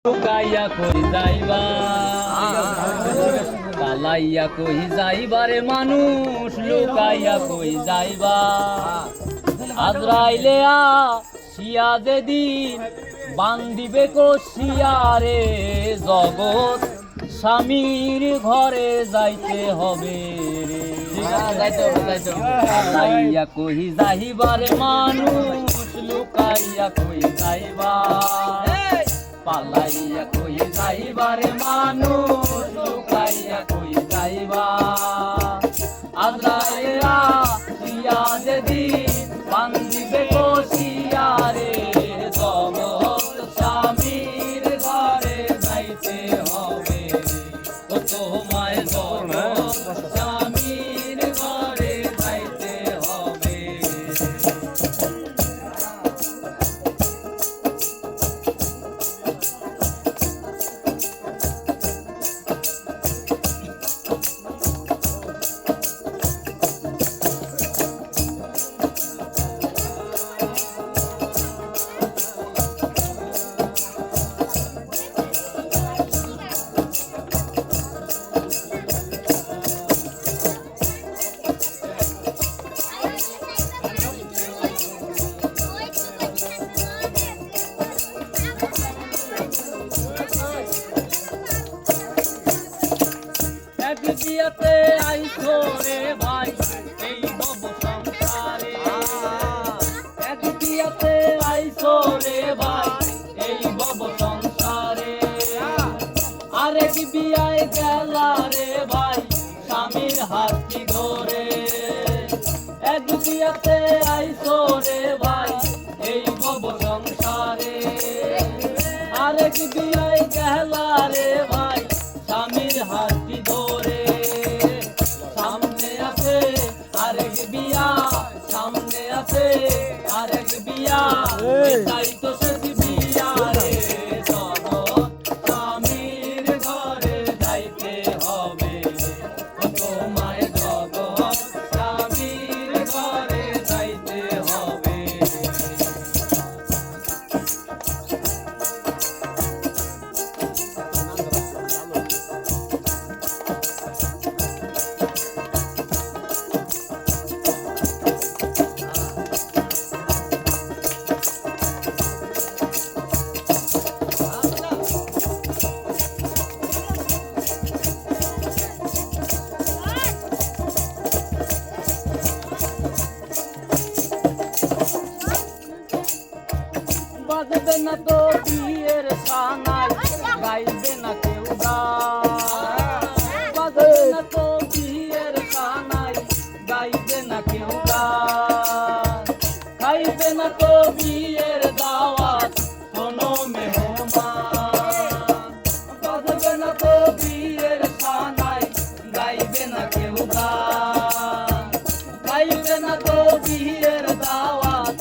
লুকাইয়া কই যাইবা পালাইয়া কই যাইবারে মানুষ লুকাইয়া কই যাইবা আজরাইলে আসিয়া যেদিন বান্দিবে কষিয়ারে জগৎ স্বামীর ঘরে যাইতে হবে পালাইয়া কই যাইবারে মানুষ লুকাইয়া কই যাইবা পালাইয়া কই যাইবারে মানুষ লুকাইয়া কই যাইবা আজরাইলা দিয়া যেদিন বান্দিবে কষিয়ারে জগৎ স্বামীর ঘরে যাইতে হবে ও তোমায় জগৎ স্বামীর ঘরে যাইতে হবে। বিয়াতে আইছো রে ভাই এই ভব সংসারে এক বিয়াতে আইছো রে ভাই এই ভব সংসারে আরেক বিয়ায় গেলা রে ভাই স্বামীর হাতটি ধরে এক বিয়াতে আইছো রে ভাই এই ভব সংসারে আরেক বিয়ায় গেলা রে ভাই স্বামীর হাতটি ধরে আরেক বিয়া সামনে আছে আরেক বিয়া এটাই তো শেষ বিয়া রে জগৎ স্বামীর ঘরে যাইতে হবে ও তোমায় জগৎ স্বামীর ঘরে যাইতে হবে। বাজবে না তো বিয়ের সানাই গাইবে না কেউ গান বাজবে না তো বিয়ের সানাই গাইবে না কেউ গান খাইবে না তো বিয়ের দাওয়াত শোনো মেহমান বাজবে না তো বিয়ের সানাই গাইবে না কেউ গান খাইবে না তো বিয়ের দাওয়াত